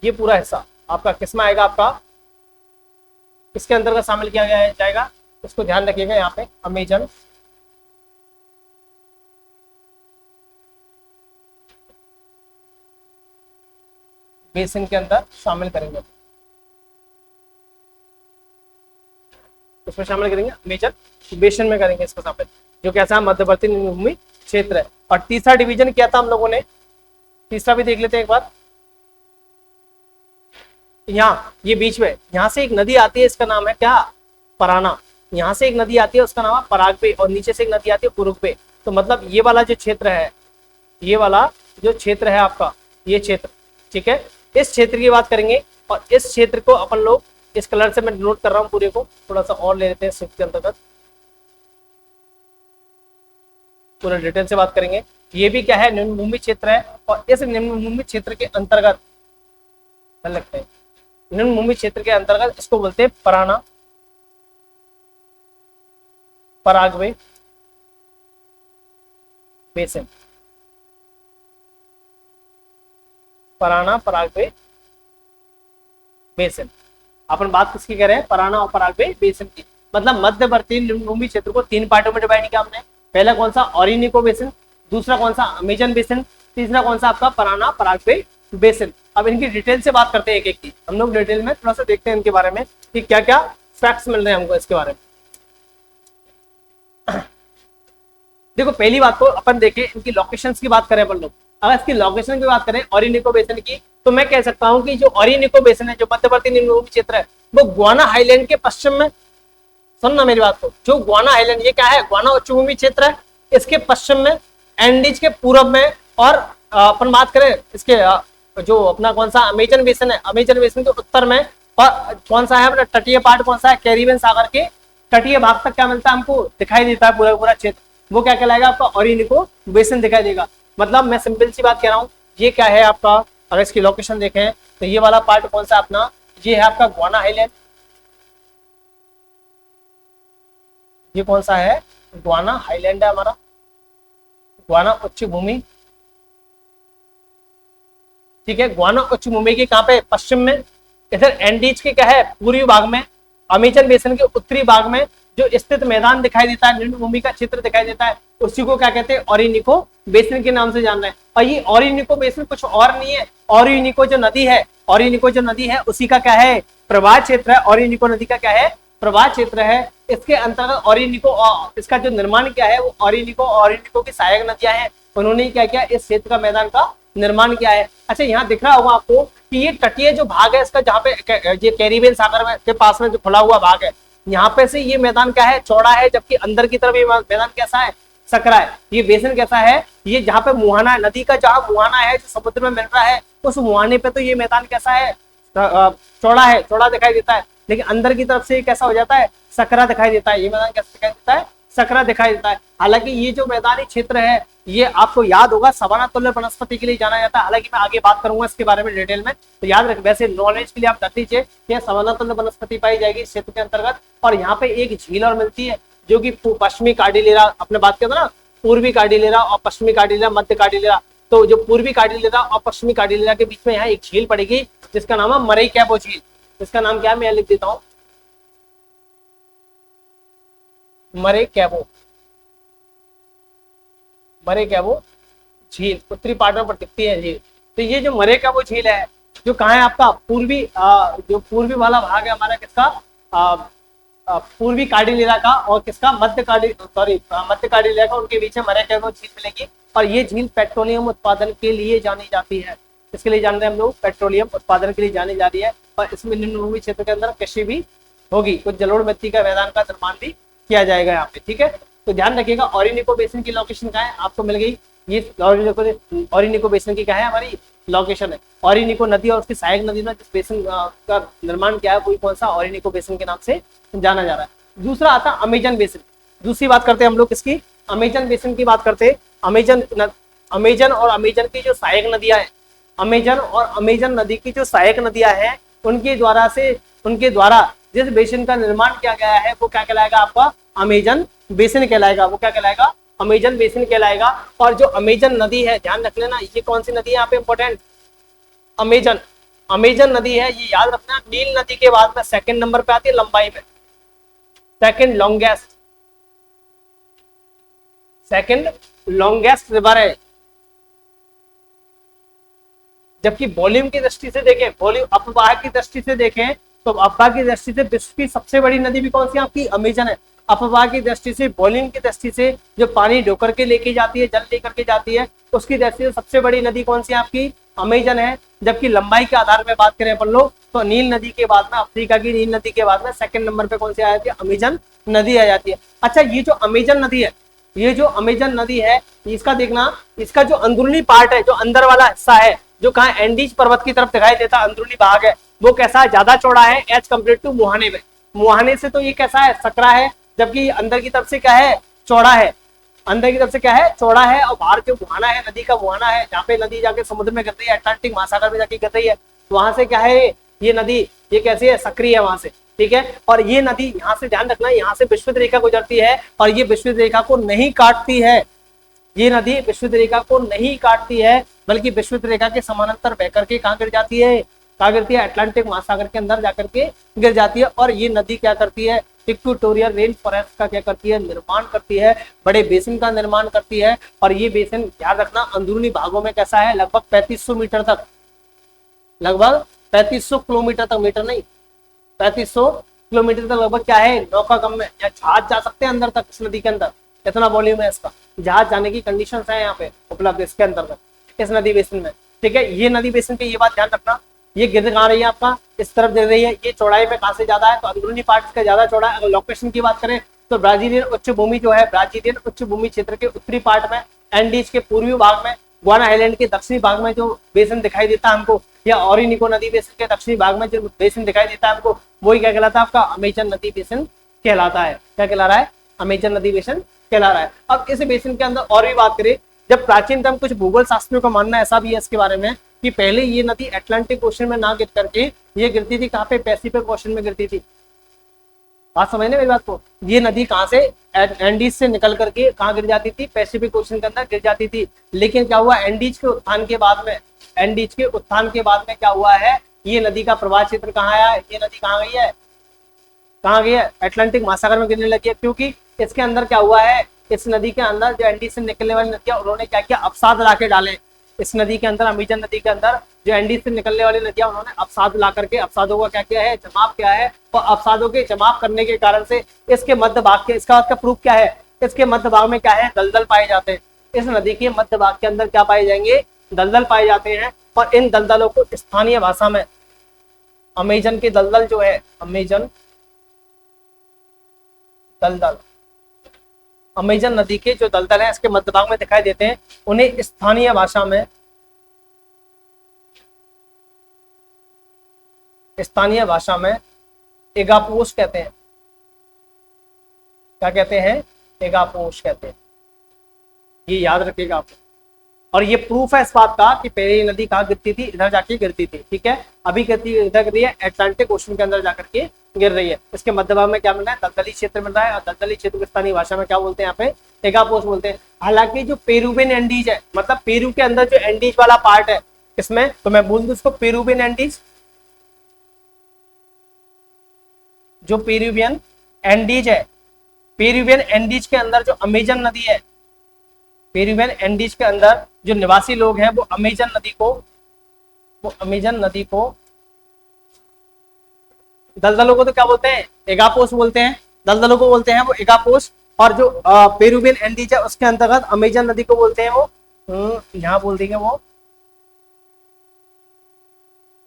S1: ये पूरा हिस्सा आपका किसमें आएगा, आपका इसके अंतर्गत शामिल किया गया जाएगा। इसको ध्यान रखिएगा यहाँ पे अमेजन बेसिन के अंदर शामिल करेंगे, उसमें शामिल करेंगे अमेजन बेसिन में करेंगे इसको शामिल, जो कैसा मध्यवर्ती निम्न भूमि क्षेत्र है। और तीसरा डिवीजन किया था हम लोगों ने, तीसरा भी देख लेते हैं एक बार। यहाँ ये बीच में यहाँ से एक नदी आती है, इसका नाम है क्या, पराना। यहाँ से एक नदी आती है उसका नाम है पराग्वे, और नीचे से एक नदी आती है उरुग्वे। तो मतलब ये वाला जो क्षेत्र है, ये वाला जो क्षेत्र है आपका, ये क्षेत्र, ठीक है, इस क्षेत्र की बात करेंगे। और इस क्षेत्र को अपन लोग इस कलर से मैं नोट कर रहा हूँ, पूरे को थोड़ा सा और ले लेते हैं शिफ्ट के अंतर्गत, पूरा डिटेल से बात करेंगे। ये भी क्या है, निम्न भूमि क्षेत्र है। और इस निम्न भूमि क्षेत्र के अंतर्गत लगते हैं, निम्न भूमि क्षेत्र के अंतर्गत इसको बोलते हैं Parana Paraguay basin, Parana Paraguay basin. अपन बात किसकी कर रहे हैं, पराना और पराग्वे बेसिन की। मतलब मध्यवर्ती निम्न भूमि क्षेत्र को 3 पार्टों में डिवाइड किया हमने। पहला कौन सा, ओरिनिको बेसिन, दूसरा कौन सा, अमेजन बेसिन, तीसरा कौन सा आपका पराना पराग्वे बेसिन। अब इनकी डिटेल से बात करते हैं एक एक की, हम लोग डिटेल में थोड़ा सा देखते हैं इनके बारे में कि क्या क्या फैक्ट्स मिल रहे हैं हमको इसके बारे में। देखो पहली बात को अपन देखें, इनकी लोकेशंस की बात करें अपन लोग, अगर इसकी लोकेशन की बात करें ओरिनिको बेसिन की, तो मैं कह सकता हूं कि जो ओरिनिको बेसिन है, जो मध्यवर्ती निम्नभूमि क्षेत्र है, वो गुआना हाईलैंड के पश्चिम में, सुनना मेरी बात को, जो गुआना हाईलैंड ये क्या है, गुआना उच्चभूमि क्षेत्र है, इसके पश्चिम में, एंडीज के पूर्व में, और अपन बात करें इसके जो अपना कौन सा अमेजन बेसिन है, अमेजन बेसिन के उत्तर में, और कौन सा है अपना तटीय पार्ट कौन सा है, कैरिबियन सागर के तटीय भाग तक क्या मिलता है हमको, दिखाई देता है पूरा पूरा क्षेत्र, वो क्या कहलाएगा आपका ओरिनिको बेसिन दिखाई देगा। मतलब मैं सिंपल सी बात कह रहा हूँ, ये क्या है आपका, अगर इसकी लोकेशन देखें तो ये वाला पार्ट कौन सा अपना, ये है आपका गुआना हाईलैंड, ये कौन सा है, गुआना हाईलैंड है हमारा, गुआना उच्च भूमि, ठीक है। गुआना उच्च भूमि के कहां पे, पश्चिम में। इधर एंडीज के क्या है, पूर्वी भाग में। अमेजन बेसिन के उत्तरी भाग में जो स्थित मैदान दिखाई देता है, निम्न भूमि का क्षेत्र दिखाई देता है, उसी को क्या कहते हैं, ओरिनिको बेसिन के नाम से जान रहे हैं। और ये ओरिनिको बेसिन कुछ और नहीं है, ओरिनिको जो नदी है, ओरिनिको जो नदी है उसी का क्या है, प्रवाह क्षेत्र है। ओरिनिको नदी का क्या है, प्रवाह क्षेत्र है। इसके अंतर्गत ओरिनिको, इसका जो निर्माण क्या है, वो ओरिनिको की सहायक नदियां हैं, उन्होंने क्या किया, इस क्षेत्र का मैदान का निर्माण किया है। अच्छा यहाँ दिख रहा होगा आपको कि ये तटीय जो भाग है इसका, जहाँ पे ये कैरिबियन सागर में के पास में जो खुला हुआ भाग है, यहाँ पे से ये मैदान क्या है, चौड़ा है, जबकि अंदर की तरफ ये मैदान कैसा है, सकरा है। ये बेसिन कैसा है, ये जहाँ पे मुहाना है, नदी का जहाँ मुहाना है जो समुद्र में मिल रहा है, उस मुहाने पे तो ये मैदान कैसा है, चौड़ा है, चौड़ा दिखाई देता है, लेकिन अंदर की तरफ से कैसा हो जाता है, सकरा दिखाई देता है। ये मैदान कैसा दिखाई देता है, सकरा दिखाई देता है। हालांकि ये जो मैदानी क्षेत्र है, ये आपको याद होगा सवाना तुल्य वनस्पति के लिए जाना जाता है। हालांकि मैं आगे बात करूंगा इसके बारे में डिटेल में, तो याद रख, वैसे नॉलेज के लिए आप रख लीजिए कि सवाना तुल्य वनस्पति पाई जाएगी इस क्षेत्र के अंतर्गत। और यहाँ पे एक झील और मिलती है, जो कि पश्चिमी कार्डिलेरा, अपने बात किया था ना, पूर्वी कार्डिलेरा और पश्चिमी कार्डिलेरा, मध्य कार्डिलेरा, तो जो पूर्वी कार्डिलेरा और पश्चिमी कार्डिलेरा के बीच में यहाँ एक झील पड़ेगी, जिसका नाम है मरैकैबो झील। इसका नाम क्या है, मैं लिख देता हूँ, मरैकैबो, मरैकैबो झील, उत्तरी पार्ट में दिखती है झील। तो ये जो मरैकैबो झील है, जो कहाँ है आपका, पूर्वी, जो पूर्वी वाला भाग है हमारा किसका, पूर्वी कार्डिलेरा का, और किसका, मध्य कार्डिलेरा का, उनके बीच में मरैकैबो झील मिलेगी। और ये झील पेट्रोलियम उत्पादन के लिए जानी जाती है। इसके लिए जान रहे हैं हम लोग, पेट्रोलियम उत्पादन के लिए जानी जा रही है। और इसमें निम्नभूमि क्षेत्र के अंदर कृषि भी होगी, कुछ जलोढ़ मिट्टी का मैदान का निर्माण भी किया जाएगा यहाँ पे, ठीक है। तो ध्यान रखिएगा, ओरिनिको बेसिन की लोकेशन क्या है, आपको मिल गई। ये ओरिनिको बेसिन की क्या है, हमारी लोकेशन है। ओरिनिको नदी और उसकी सहायक नदी में जिस बेसिन का निर्माण किया है, कोई कौन सा, ओरिनिको बेसिन के नाम से जाना जा रहा है। दूसरा आता है अमेजन बेसिन। दूसरी बात करते हैं हम लोग किसकी, अमेजन बेसिन की बात करते हैं। अमेजन और अमेजन की जो सहायक नदियां हैं, अमेजन और अमेजन नदी की जो सहायक नदियां हैं, उनके द्वारा जिस बेसिन का निर्माण किया गया है, वो क्या कहलाएगा आपका, अमेजन बेसिन कहलाएगा। वो क्या कहलाएगा, अमेजन बेसिन कहलाएगा। और जो अमेजन नदी है, ध्यान रख लेना, ये कौन सी नदी है यहाँ पे इंपॉर्टेंट, अमेजन नदी है। ये याद रखना, नील नदी के बाद में सेकंड नंबर पे आती है लंबाई में, सेकंड लॉन्गेस्ट रिवर है। जबकि वॉल्यूम की दृष्टि से देखें, वॉल्यूम अपवाह की दृष्टि से देखें, तो अपवाह की दृष्टि से विश्व की सबसे बड़ी नदी भी कौन सी आपकी, अमेजन है। अपवाह की दृष्टि से, वॉल्यूम की दृष्टि से, जो पानी ढोकर के लेके जाती है, जल लेकर के जाती है, उसकी दृष्टि से सबसे बड़ी नदी कौन सी आपकी, अमेजन है। जबकि लंबाई के आधार में बात करें अपन लोग, तो नील नदी के बाद में, अफ्रीका की नील नदी के बाद में सेकंड नंबर पे कौन सी आ जाती है, अमेजन नदी आ जाती है। अच्छा, ये जो अमेजन नदी है, ये जो अमेजन नदी है, इसका देखना, इसका जो अंदरूनी पार्ट है, जो अंदर वाला हिस्सा है, जो कहा एंडीज पर्वत की तरफ दिखाई देता अंदरूनी भाग है, वो कैसा है, ज्यादा चौड़ा है एज कम्पेयर टू मुहाने में। मुहाने से तो ये कैसा है, सकरा है, जबकि अंदर की तरफ से क्या है, चौड़ा है। अंदर की तरफ से क्या है, चौड़ा है। और बाहर जो मुहाना है, नदी का मुहाना है, जहाँ पे नदी जाके समुद्र में गिर रही है, अटलांटिक महासागर में जाके गिर रही है, तो वहां से क्या है, ये नदी, ये कैसी है, सक्रिय है वहां से, ठीक है। और ये नदी यहाँ से, ध्यान रखना, यहाँ से विषुवत रेखा गुजरती है, और ये विषुवत रेखा को नहीं काटती है। ये नदी विषुवत रेखा को नहीं काटती है, बल्कि विषुवत रेखा के समानांतर बह करके कहाँ गिर जाती है, कहाँ गिरती है, अटलांटिक महासागर के अंदर जाकर के गिर जाती है। और ये नदी क्या करती है, इक्वेटोरियल रेन फॉरेस्ट का क्या करती है, निर्माण करती है, बड़े बेसिन का निर्माण करती है। और ये बेसिन याद रखना, अंदरूनी भागों में कैसा है, लगभग 3500 मीटर तक, लगभग 3500 किलोमीटर तक, मीटर नहीं, 3500 किलोमीटर तक लगभग क्या है, नौका गम में या जहाज जा सकते हैं अंदर तक इस नदी के अंदर, इतना वॉल्यूम है इसका, जहाज जाने की कंडीशंस है यहाँ पे उपलब्ध इसके अंतर्गत इस नदी बेसिन में। ठीक है, ये नदी बेसिन पे ये बात ध्यान रखना, ये गिर कहाँ रही है आपका, इस तरफ गिर रही है, ये चौड़ाई में कहाँ से ज्यादा है, तो अंदरूनी पार्ट का ज्यादा चौड़ा है। अगर लोकेशन की बात करें तो ब्राजीलियन उच्च भूमि जो है, ब्राजीलियन उच्च भूमि क्षेत्र के उत्तरी पार्ट में, एंडीज के पूर्वी भाग में, गुआना आइलैंड के दक्षिणी भाग में जो बेसिन दिखाई देता है हमको, या ओरिनिको नदी बेसिन के दक्षिणी भाग में जो बेसिन दिखाई देता है हमको, वही क्या कहलाता है आपका, अमेजन नदी बेसिन कहलाता है। क्या कहला रहा है, अमेजन नदी बेसिन कहला रहा है। अब इस बेसिन के अंदर और भी बात करें, जब प्राचीनतम कुछ भूगोल शास्त्रियों का मानना ऐसा भी है इसके बारे में कि पहले ये नदी अटलांटिक ओशन में ना गिर करके ये गिरती थी कहाँ पे, पैसिफिक ओशन में गिरती थी। बात समझने मेरी बात को, ये नदी कहाँ से, एंडीज से निकल करके कहाँ गिर जाती थी, पैसिफिक ओशन के अंदर गिर जाती थी। लेकिन क्या हुआ, एंडीज के उत्थान के बाद में, एंडीज के उत्थान के बाद में क्या हुआ है, ये नदी का प्रवाह क्षेत्र कहाँ आया, ये नदी कहाँ गई है, कहाँ गई है, अटलांटिक महासागर में गिरने लगी है। क्योंकि इसके अंदर क्या हुआ है, इस नदी के अंदर जो एंडीज से निकलने वाली नदियां, उन्होंने क्या किया, अवसाद ला के डाले इस नदी के अंदर, अमेजन नदी के अंदर जो एंडीज से निकलने वाली नदियां, उन्होंने अवसाद ला करके अवसादों का क्या किया है, जमाव किया है। और अवसादों के जमाव करने के कारण से इसके मध्य भाग के, इसका प्रूफ क्या है, इसके मध्य भाग में क्या है, दलदल पाए जाते हैं। इस नदी के मध्य भाग के अंदर क्या पाए जाएंगे, दलदल पाए जाते हैं। और इन दलदलों को स्थानीय भाषा में अमेजन के दलदल जो है, अमेजन दलदल, अमेजन नदी के जो दलदल है इसके मध्य भाग में दिखाई देते हैं, उन्हें स्थानीय भाषा में, स्थानीय भाषा में एगापोस कहते हैं। क्या कहते हैं, एगापोस कहते हैं, ये याद रखिएगा आप। और ये प्रूफ है इस बात का कि पहले ये नदी कहाँ गिरती थी, इधर जाके गिरती थी। ठीक है, अभी गिरती इधर गिर रही है, अटलांटिक ओशन के अंदर जाकर के गिर रही है। इसके मध्य भाग में क्या मिल रहा है, दलदली क्षेत्र मिल रहा है। और दलदली क्षेत्र को स्थानीय भाषा में क्या बोलते हैं, यहाँ पे एगापोस बोलते हैं। हालांकि जो पेरुवियन एंडीज है, मतलब पेरू के अंदर जो एंडीज वाला पार्ट है इसमें, तो मैं बोल दूं इसको पेरुवियन एंडीज, जो पेरुवियन एंडीज है, पेरुवियन एंडीज के अंदर जो अमेजन नदी है, पेरुवियन एंडीज के अंदर जो निवासी लोग हैं वो अमेजन नदी को, वो अमेजन नदी को, दलदलों को तो क्या बोलते हैं, एगापोस बोलते हैं, दलदलों को बोलते हैं वो एगापोस। और जो पेरुवियन एंडीज है उसके अंतर्गत अमेजन नदी को बोलते हैं वो, यहां बोल देंगे वो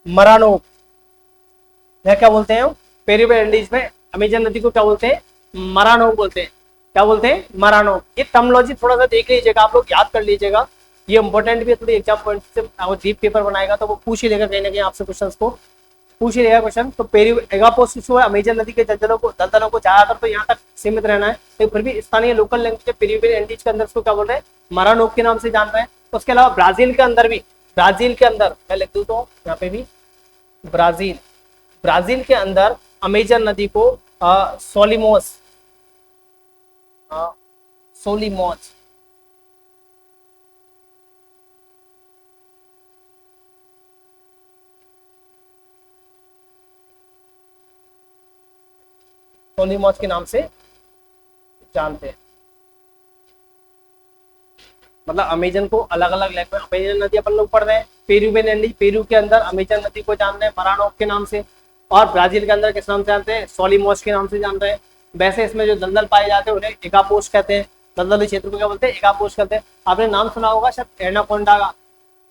S1: मरानोक। क्या बोलते हैं, पेरुवियन एंडीज में अमेजन नदी को क्या बोलते हैं, मरानोक बोलते हैं। क्या बोलते हैं, मरानोक। ये टर्मिनोलॉजी थोड़ा सा देख लीजिएगा, आप लोग याद कर लीजिएगा, ये इंपॉर्टेंट भी है थोड़ी एग्जाम पॉइंट से। जीप पेपर बनाएगा तो वो पूछ ही लेगा कहीं ना कहीं आपसे, क्वेश्चन को पूछ ही रहेगा क्वेश्चन। तो एगापोस जो है अमेजन नदी के दलदलों को ज्यादातर तो यहाँ तक सीमित रहना है, तो फिर भी स्थानीय लोकल लैंग्वेज पेरुवियन एंडीज के अंदर उसको क्या बोल रहे हैं, मरानोक के नाम से जान रहे हैं। उसके अलावा ब्राजील के अंदर भी, ब्राजील के अंदर मैं लिख दूं तो यहाँ पे भी ब्राजील, ब्राजील के अंदर अमेजन नदी को सोलिमोस, सोलिमोस, सोलिमोस के नाम से जानते हैं। मतलब अमेजन को अलग अलग लैंग्वेज, अमेजन नदी अपन लोग पढ़ रहे हैं, पेरुवियन एंडीज, पेरू के अंदर अमेजन नदी को जान रहे हैं मरानोक के नाम से, और ब्राजील के अंदर किस नाम से जानते हैं, सोलिमोस के नाम से जान रहे हैं। वैसे इसमें जो दलदल पाए जाते हैं उन्हें एगापोस कहते हैं, दलदली क्षेत्र को क्या बोलते हैं, एगापोस कहते हैं। आपने नाम सुना होगा शायद एनाकोंडा का,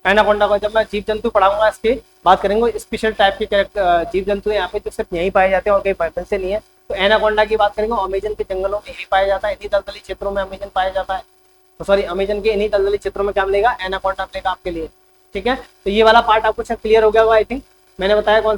S1: एनाकोंडा का। जब मैं जीव जंतु पढ़ाऊंगा इसकी बात करेंगे, स्पेशल टाइप के जीव जंतु यहाँ पे जो सिर्फ यहीं पाए जाते हैं और कहीं पैटर्न से नहीं है। तो एनाकोंडा की बात करेंगे, अमेजन के जंगलों में यही पाया जाता है, इन्हीं दलदली क्षेत्रों में अमेजन पाया जाता है। तो सॉरी, अमेजन के इन्हीं दलदली क्षेत्रों में क्या मिलेगा, एनाकोंडा मिलेगा आपके लिए। ठीक है, तो ये वाला पार्ट आपको शायद क्लियर हो गया होगा आई थिंक। मैंने बताया कौन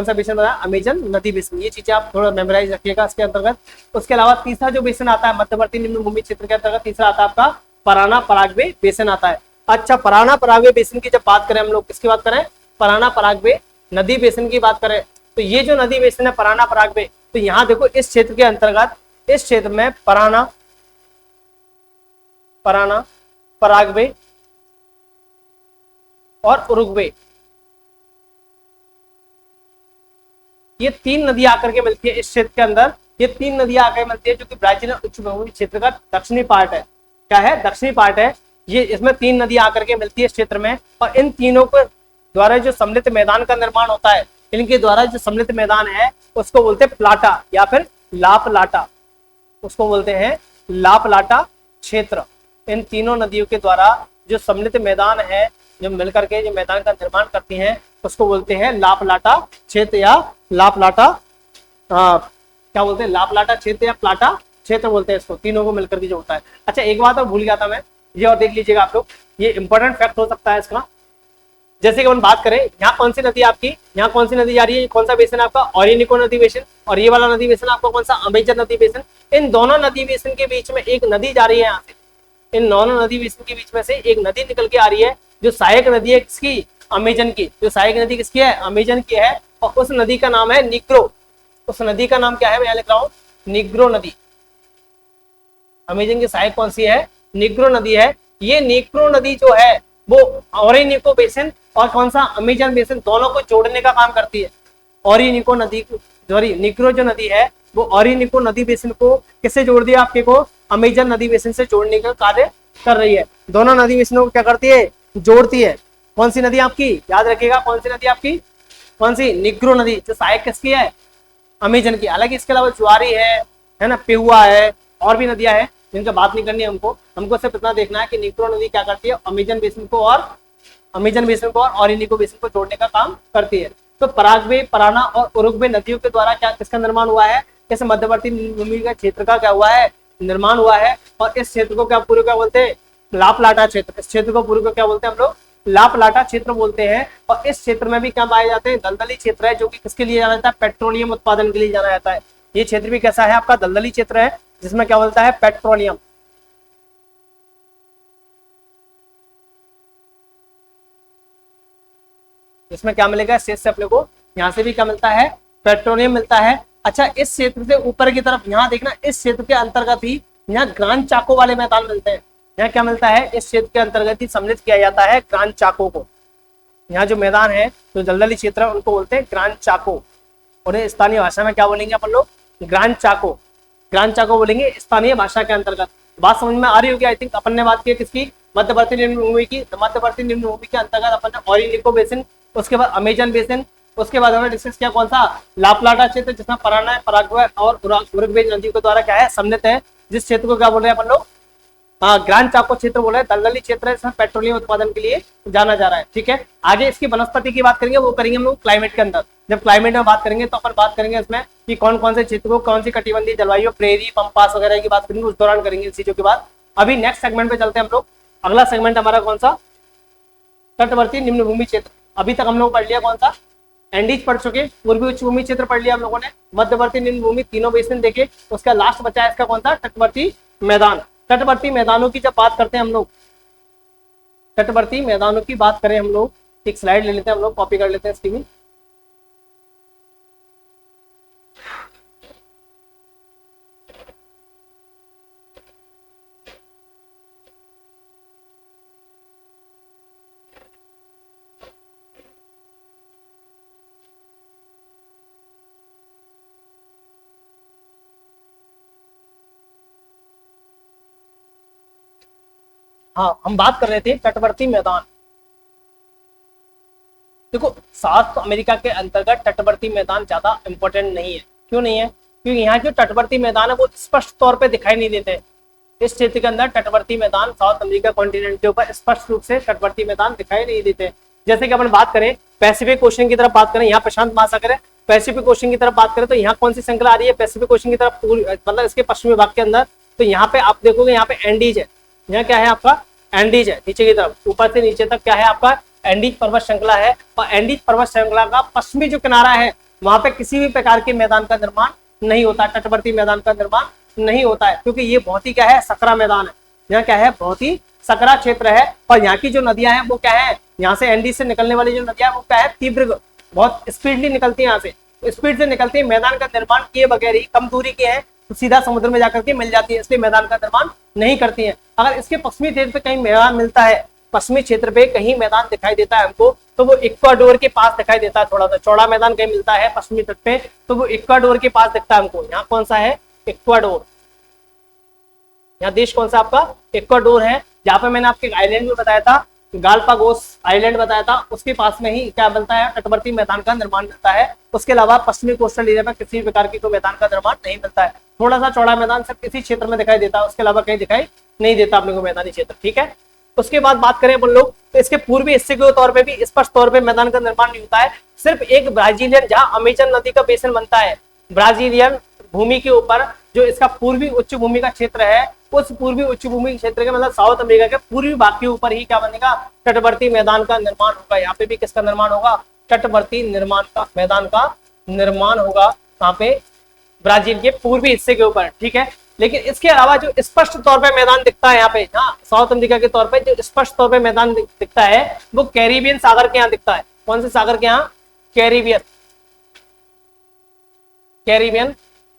S1: सा बेसिन बताया, अमेजन नदी बेसिन। ये चीजें आप थोड़ा मेमोराइज रखिएगा इसके अंतर्गत। उसके अलावा तीसरा जो बेसिन आता है मध्यवर्ती निम्न भूमि क्षेत्र के अंतर्गत, तीसरा आता है आपका पराना पराग्वे बेसिन आता है। अच्छा, पराना पराग्वे बेसिन की जब बात करें हम लोग, किसकी बात करें, पराना पराग्वे नदी बेसिन की बात करें, तो ये जो नदी बेसिन है पराना पराग्वे, तो यहाँ देखो इस क्षेत्र के अंतर्गत, इस क्षेत्र में पराना पराग्वे और उरुग्वे, ये तीन नदियां आकर के मिलती है इस क्षेत्र के अंदर। ये तीन नदियां आकर मिलती है जो कि ब्राजील उच्च भूमि क्षेत्र का दक्षिणी पार्ट है। क्या है, दक्षिणी पार्ट है ये। इसमें तीन नदियां आकर के मिलती है इस क्षेत्र में, और इन तीनों को द्वारा जो सम्मिलित मैदान का निर्माण होता है, इनके द्वारा जो सम्मिलित मैदान है उसको बोलते हैं प्लाटा या फिर लापलाटा, उसको बोलते हैं लापलाटा क्षेत्र। इन तीनों नदियों के द्वारा जो सम्मिलित मैदान है, जो मिलकर के जो मैदान का निर्माण करती हैं, उसको बोलते हैं लापलाटा क्षेत्र या लापलाटा क्या बोलते हैं, लापलाटा क्षेत्र या प्लाटा क्षेत्र बोलते हैं इसको, तीनों को मिलकर के जो होता है। अच्छा एक बात और भूल गया था मैं, ये और देख लीजिएगा आप लोग, ये इंपॉर्टेंट फैक्ट हो सकता है इसका। जैसे कि हम बात करें, यहाँ कौन सी नदी आपकी, यहाँ कौन सी नदी जा रही है, कौन सा बेसिन आपका, ओरिनिको नदी बेसिन, और ये वाला नदी बेसिन आपका कौन सा, अमेजन नदी बेसिन। इन दोनों नदी बेसिन के बीच में एक नदी जा रही है यहाँ से, इन दोनों नदी बेसिन के बीच में से एक नदी निकल के आ रही है, जो सहायक नदी है किसकी, अमेजन की। जो सहायक नदी किसकी है, अमेजन की है, और उस नदी का नाम है निग्रो। उस नदी का नाम क्या है, मैं यहाँ लिख रहा हूँ निग्रो नदी। अमेजन की सहायक कौन सी है, निग्रो नदी है। ये निग्रो नदी जो है वो ओरिनिको बेसिन और कौन सा, अमेजन बेसिन, दोनों को जोड़ने का काम करती है। ओरिनिको नदी, सॉरी निग्रो जो नदी है वो ओरिनिको नदी बेसिन को किससे जोड़ दिया आपके को, अमेजन नदी बेसिन से जोड़ने का कार्य कर रही है। दोनों नदी बेसिनों को क्या करती है, जोड़ती है। कौन सी नदी आपकी, याद रखिएगा कौन सी नदी आपकी, कौन सी, निग्रो नदी, जो सहायक किसकी है, अमेजन की। हालांकि इसके अलावा ज्वारी है ना, पेहुआ है, और भी नदियां हैं जिनका बात नहीं करनी है हमको सिर्फ इतना देखना है कि निग्रो नदी क्या करती है, अमेजन बेसिन को और ओरिनिको बेसिन को जोड़ने का काम करती है। तो पराग्वे, पराना और उरुग्वे नदियों के द्वारा क्या किसका निर्माण हुआ है, इस मध्यवर्ती भूमि का क्षेत्र का क्या हुआ है, निर्माण हुआ है। और इस क्षेत्र को क्या पूरे क्या बोलते हैं, लापलाटा क्षेत्र। इस क्षेत्र को पूरे को क्या बोलते हैं हम लोग, लापलाटा क्षेत्र बोलते हैं। और इस क्षेत्र में भी क्या पाए जाते हैं, दलदली क्षेत्र है, जो कि किसके लिए जाना जाता है, पेट्रोलियम उत्पादन के लिए जाना जाता है। ये क्षेत्र भी कैसा है आपका, दलदली क्षेत्र है, जिसमें क्या बोलता है, पेट्रोलियम। इसमें क्या मिलेगा, शेष से अपने को यहाँ से भी क्या मिलता है, पेट्रोलियम मिलता है। अच्छा इस क्षेत्र से ऊपर की तरफ यहाँ देखना, इस क्षेत्र के अंतर्गत ही यहाँ ग्रांड चाको वाले मैदान मिलते हैं। यहाँ क्या मिलता है, इस क्षेत्र के अंतर्गत ही सम्मिलित किया जाता है ग्रांड चाको को। यहाँ जो मैदान है, जो दलदली क्षेत्र है, उनको बोलते हैं ग्रांड चाको। और स्थानीय भाषा में क्या बोलेंगे अपन लोग, ग्रांड चाको। ग्रांड चाको बोलेंगे स्थानीय भाषा के अंतर्गत। बात समझ में आ रही होगी आई थिंक। अपन ने बात की किसकी, मध्यवर्ती निम्न भूमि की। मध्यवर्ती निम्न भूमि के अंतर्गत अपन ने ओरिनिको बेसिन, उसके बाद अमेजन बेसिन, उसके बाद हमने डिस्कस किया कौन सा, लापलाटा क्षेत्र, जिसमें पराना, पराग्वे और उरुग्वे नदी के द्वारा क्या है, सम्मिलित है। जिस क्षेत्र को क्या बोल रहे हैं अपन लोग, ग्रांड चाको क्षेत्र बोल रहे हैं, दलदली क्षेत्र है, इसमें पेट्रोलियम उत्पादन के लिए जाना जा रहा है। ठीक है, आगे इसकी वनस्पति की बात करेंगे, वो करेंगे हम लोग क्लाइमेट के अंदर। जब क्लाइमेट में बात करेंगे तो अपन बात करेंगे इसमें कि कौन कौन से क्षेत्र को, कौन सी कटिबंधीय जलवायु, प्रेरी, पंपास वगैरह की बात करेंगे, उस दौरान करेंगे इन चीजों की बात। अभी नेक्स्ट सेगमेंट पे चलते हैं हम लोग। अगला सेगमेंट हमारा कौन सा, तटवर्ती निम्न भूमि क्षेत्र। अभी तक हम लोग पढ़ लिया कौन सा, एंडीज पढ़ चुके, पूर्वी उच्च भूमि क्षेत्र पढ़ लिया हम लोगों ने, मध्यवर्ती निम्न भूमि, तीनों बेसिन देखे। उसका लास्ट बचा है इसका कौन सा, तटवर्ती मैदान। तटवर्ती मैदानों की जब बात करते हैं हम लोग, तटवर्ती मैदानों की बात करें हम लोग, एक स्लाइड ले लेते हैं हम लोग, कॉपी कर लेते हैं इसकी भी। हाँ, हम बात कर रहे थे तटवर्ती मैदान। देखो साउथ अमेरिका के अंतर्गत तटवर्ती मैदान ज्यादा इंपॉर्टेंट नहीं है। क्यों नहीं है, क्योंकि यहाँ जो तटवर्ती मैदान है वो स्पष्ट तौर पे दिखाई नहीं देते। इस क्षेत्र के अंदर तटवर्ती मैदान, साउथ अमेरिका कॉन्टिनेंट के ऊपर स्पष्ट रूप से तटवर्ती मैदान दिखाई नहीं देते। जैसे कि अपन बात करें पैसिफिक ओशन की तरफ बात करें, यहाँ प्रशांत महासागर है। पैसिफिक ओशन की तरफ बात करें तो यहाँ कौन सी श्रृंखला आ रही है, पैसिफिक ओशन की तरफ, मतलब इसके पश्चिमी भाग के अंदर। तो यहाँ पे आप देखोगे, यहाँ पे एंडीज है, यहाँ क्या है आपका, एंडीज है। नीचे की तरफ, ऊपर से नीचे तक क्या है आपका, एंडीज पर्वत श्रृंखला है। और एंडीज पर्वत श्रृंखला का पश्चिमी जो किनारा है, वहां पे किसी भी प्रकार के मैदान का निर्माण नहीं होता, तटवर्ती मैदान का निर्माण नहीं होता है, क्योंकि ये बहुत ही क्या है, सकरा मैदान है। यहाँ क्या है, बहुत ही सकरा क्षेत्र है। और यहाँ की जो नदियां हैं वो क्या है, यहाँ से एंडीज से निकलने वाली जो नदियां वो क्या है, तीव्र, बहुत स्पीडली निकलती है। यहाँ से स्पीड से निकलती है, मैदान का निर्माण किए बगैर ही, कम दूरी के हैं तो सीधा समुद्र में जाकर के मिल जाती है, इसलिए मैदान का निर्माण नहीं करती है। अगर इसके पश्चिमी क्षेत्र पे कहीं मैदान मिलता है, पश्चिमी क्षेत्र पे कहीं मैदान दिखाई देता है हमको, तो वो इक्वाडोर के पास दिखाई देता है। थोड़ा सा चौड़ा मैदान कहीं मिलता है पश्चिमी तट पे, तो वो इक्वाडोर के पास दिखता है हमको। यहाँ कौन सा है, इक्वाडोर। यहाँ देश कौन सा आपका, इक्वाडोर है, जहाँ पे मैंने आपके आइलैंड में बताया था गालपागोस आइलैंड बताया था, उसके पास में ही क्या मिलता है, तटवर्ती मैदान का निर्माण मिलता है। उसके अलावा पश्चिमी कोस्टल एरिया में किसी प्रकार की कोई मैदान का निर्माण नहीं मिलता है। थोड़ा सा चौड़ा मैदान सिर्फ किसी क्षेत्र में दिखाई देता है, उसके अलावा कहीं दिखाई नहीं देता अपने को मैदानी क्षेत्र, ठीक है। उसके बाद बात करें अपन लोग तो इसके पूर्वी हिस्से के तौर पे भी स्पष्ट तौर पे मैदान का निर्माण नहीं होता है। सिर्फ एक ब्राजीलियन, जहां अमेजन नदी का बेसिन बनता है, ब्राजीलियन भूमि के ऊपर जो इसका पूर्वी उच्च भूमि का क्षेत्र है, उस पूर्वी उच्च भूमि क्षेत्र के मतलब साउथ अमेरिका के पूर्वी भाग के ऊपर ही क्या बनेगा, तटवर्ती मैदान का निर्माण होगा। यहाँ पे भी किसका निर्माण होगा, तटवर्ती निर्माण का मैदान का निर्माण होगा, कहाँ पे, ब्राजील के पूर्वी हिस्से के ऊपर, ठीक है। लेकिन इसके अलावा जो स्पष्ट तौर पे मैदान दिखता है यहाँ पे, हाँ साउथ अमेरिका के तौर पे जो स्पष्ट तौर पे मैदान दिखता है वो कैरिबियन सागर के यहाँ दिखता है। कौन से सागर के यहाँ, कैरिबियन, कैरिबियन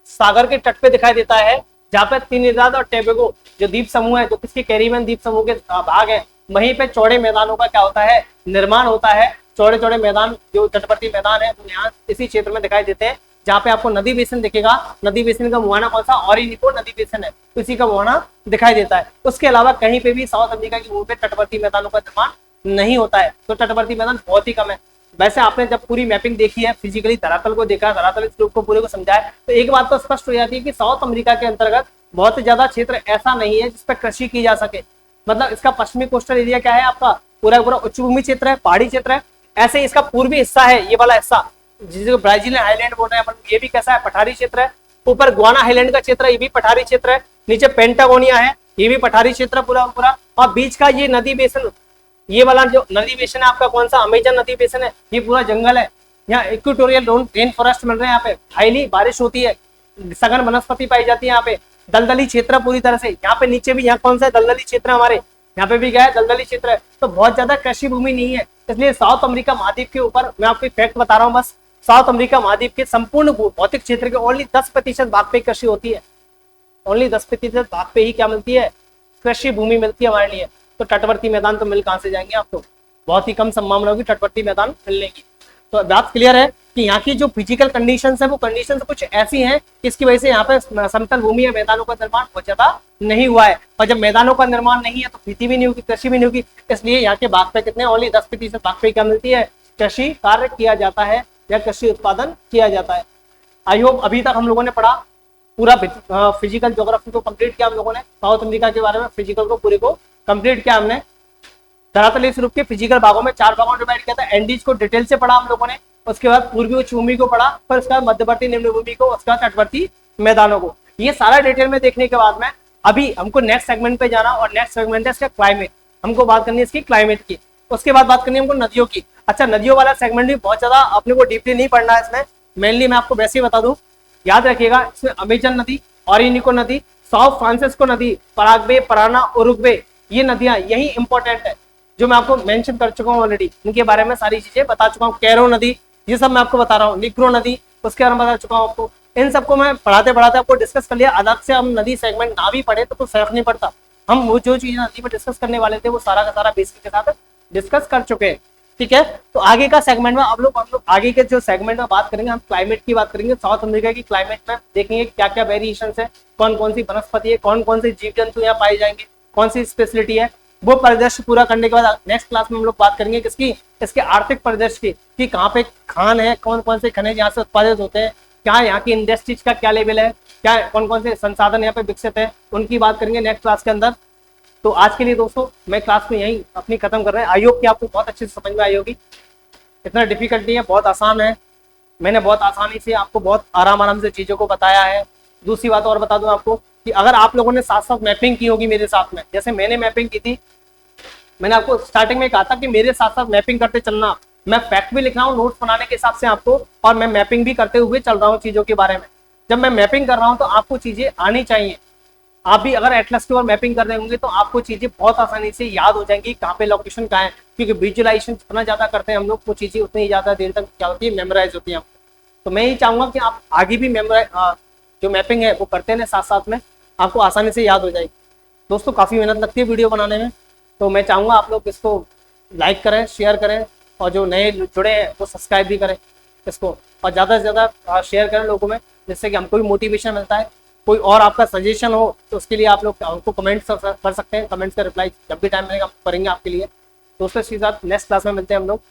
S1: सागर के तट पे दिखाई देता है, जहां पे त्रिनिदाद और टोबैगो जो द्वीप समूह है, जो किसके, कैरिबियन द्वीप समूह के भाग है, वहीं पे चौड़े मैदानों का क्या होता है, निर्माण होता है। चौड़े चौड़े मैदान जो तटवर्ती मैदान है वो यहाँ इसी क्षेत्र में दिखाई देते हैं, जहाँ पे आपको नदी बेसिन दिखेगा। नदी बेसिन का मुहाना कौन सा, ऑरिनिको नदी बेसिन है, तो इसी का मुहाना दिखाई देता है। उसके अलावा कहीं पे भी साउथ अमेरिका की भूमि पे तटवर्ती मैदानों का निर्माण नहीं होता है, तो तटवर्ती मैदान बहुत ही कम है। वैसे आपने जब पूरी मैपिंग देखी है, फिजिकली धरातल को देखा, धरातल इस रूप को पूरे को समझा है, तो एक बात तो स्पष्ट हो जाती है कि साउथ अमेरिका के अंतर्गत बहुत ज्यादा क्षेत्र ऐसा नहीं है जिसपे कृषि की जा सके। मतलब इसका पश्चिमी कोस्टल एरिया क्या है आपका, पूरा पूरा उच्च भूमि क्षेत्र है, पहाड़ी क्षेत्र है। ऐसे इसका पूर्वी हिस्सा है, ये वाला हिस्सा जिसे ब्राजीलियन आइलैंड बोल रहे हैं अपन, ये भी कैसा है, पठारी क्षेत्र है। ऊपर गुआना आइलैंड का क्षेत्र है, ये भी पठारी क्षेत्र है। नीचे पेंटागोनिया है, ये भी पठारी क्षेत्र पूरा पूरा। और बीच का ये नदी बेसिन, ये वाला जो नदी बेसिन है आपका कौन सा, अमेजन नदी बेसिन है, ये पूरा जंगल है। यहाँ इक्वेटोरियल रेन फॉरेस्ट मिल रहे हैं, यहाँ पे हाईली बारिश होती है, सघन वनस्पति पाई जाती है यहाँ पे। दलदली क्षेत्र पूरी तरह से, यहाँ पे नीचे भी यहाँ कौन सा दलदली क्षेत्र हमारे, यहाँ पे भी क्या है, दलदली क्षेत्र है। तो बहुत ज्यादा कृषि भूमि नहीं है, इसलिए साउथ अमेरिका महाद्वीप के ऊपर मैं आपको फैक्ट बता रहा हूँ बस, साउथ अमेरिका महाद्वीप के संपूर्ण भौतिक क्षेत्र के ओनली 10% भाग पे कृषि होती है। ओनली 10% भाग पे ही क्या मिलती है, कृषि भूमि मिलती है हमारे लिए। तो तटवर्ती मैदान तो मिल कहां से जाएंगे आपको, बहुत ही कम संभावना होगी तटवर्ती मैदान मिलने की। तो बात क्लियर है कि यहाँ की जो फिजिकल कंडीशंस है वो कंडीशंस कुछ ऐसी हैं इसकी वजह से यहाँ पे समतल भूमि या मैदानों का निर्माण बहुत ज्यादा नहीं हुआ है। और जब मैदानों का निर्माण नहीं है तो खेती भी नहीं होगी, कृषि भी नहीं होगी, इसलिए यहाँ के भाग पे कितने, ओनली 10% भाग पे क्या मिलती है, कृषि कार्य किया जाता है या कृषि उत्पादन किया जाता है। आई होप अभी तक हम लोगों ने पढ़ा, पूरा फिजिकल ज्योग्राफी को कंप्लीट किया हम लोगों ने, साउथ अमेरिका के बारे में फिजिकल को पूरे को कंप्लीट किया हमने। धरातलीय स्वरूप के फिजिकल भागों में 4 भागों में डिवाइड किया था। एंडीज को डिटेल से पढ़ा हम लोगों ने, उसके बाद पूर्वी उच्च भूमि को पढ़ा, फिर उसके बाद मध्यवर्ती निम्न भूमि को, उसके बाद तटवर्ती मैदानों को। ये सारा डिटेल में देखने के बाद में अभी हमको नेक्स्ट सेगमेंट पे जाना, और नेक्स्ट सेगमेंट है इसका क्लाइमेट। हमको बात करनी है इसकी क्लाइमेट की, उसके बाद बात करनी है हमको नदियों की। अच्छा, नदियों वाला सेगमेंट भी बहुत ज्यादा अपने को डीपली नहीं पढ़ना है इसमें, मेनली मैं आपको वैसे ही बता दूं, याद रखिएगा इसमें अमेजन नदी, ऑरिनिको नदी, साउथ फ्रांसिस्को नदी, पराग्वे, पराना, उरुग्वे, ये नदियां यही इंपॉर्टेंट है जो मैं आपको मेंशन कर चुका हूँ ऑलरेडी, इनके बारे में सारी चीजें बता चुका हूँ। कैरो नदी, ये सब मैं आपको बता रहा हूँ। निग्रो नदी, उसके बारे में बता चुका हूँ आपको। इन सबको मैं पढ़ाते पढ़ाते आपको डिस्कस कर लिया। अलग से हम नदी सेगमेंट ना भी पढ़े तो फर्क नहीं पड़ता, हम वो जो चीजें नदी में डिस्कस करने वाले थे वो सारा का सारा बेसिक के साथ डिस्कस कर चुके हैं, ठीक है। तो आगे का सेगमेंट में हम लोग आगे के जो सेगमेंट में बात करेंगे, हम क्लाइमेट की बात करेंगे। साउथ अमेरिका की क्लाइमेट में देखेंगे क्या क्या वेरिएशन है, कौन कौन सी वनस्पति है, कौन कौन से जीव जंतु यहाँ पाए जाएंगे, कौन सी स्पेशलिटी है। वो परिदृश्य पूरा करने के बाद नेक्स्ट क्लास में हम लोग बात करेंगे किसकी, इसके आर्थिक परिदृश्य की, कि कहाँ पे खान है, कौन कौन से खनिज यहाँ से उत्पादित होते हैं, क्या यहाँ की इंडस्ट्रीज का क्या लेवल है, क्या कौन कौन से संसाधन यहाँ पे विकसित है, उनकी बात करेंगे नेक्स्ट क्लास के अंदर। तो आज के लिए दोस्तों मैं क्लास में यही अपनी खत्म कर रहे हैं। आई होप कि आपको बहुत अच्छे से समझ में आई होगी। इतना डिफिकल्ट नहीं है, बहुत आसान है। मैंने बहुत आसानी से आपको बहुत आराम से चीजों को बताया है। दूसरी बात और बता दूं आपको कि अगर आप लोगों ने साथ साथ मैपिंग की होगी मेरे साथ में, जैसे मैंने मैपिंग की थी, मैंने आपको स्टार्टिंग में कहा था कि मेरे साथ साथ मैपिंग करते चलना। मैं फैक्ट भी लिख रहा हूँ नोट्स बनाने के हिसाब से आपको, और मैं मैपिंग भी करते हुए चल रहा हूँ चीजों के बारे में। जब मैं मैपिंग कर रहा हूँ तो आपको चीजें आनी चाहिए। आप भी अगर एटलस के ऊपर मैपिंग कर रहे होंगे तो आपको चीजें बहुत आसानी से याद हो जाएंगी, कहाँ पे लोकेशन कहाँ है, क्योंकि विजुअलाइजेशन जितना ज्यादा करते हैं हम लोग वो चीजें उतनी ही ज्यादा देर तक क्या होती है, मेमोराइज होती है। तो मैं ये चाहूंगा कि आप आगे भी मेमोराइज जो मैपिंग है वो करते हैं साथ साथ में, आपको आसानी से याद हो जाएगी। दोस्तों काफी मेहनत लगती है वीडियो बनाने में, तो मैं चाहूंगा आप लोग इसको लाइक करें, शेयर करें, और जो नए जुड़े हैं वो सब्सक्राइब भी करें इसको, और ज़्यादा से ज़्यादा शेयर करें लोगों में, जिससे कि हमको भी मोटिवेशन मिलता है। कोई और आपका सजेशन हो तो उसके लिए आप लोग हमको कमेंट्स कर सकते हैं, कमेंट्स का रिप्लाई जब भी टाइम मिलेगा हम करेंगे आपके लिए। दोस्तों इसके साथ नेक्स्ट क्लास में मिलते हैं हम लोग।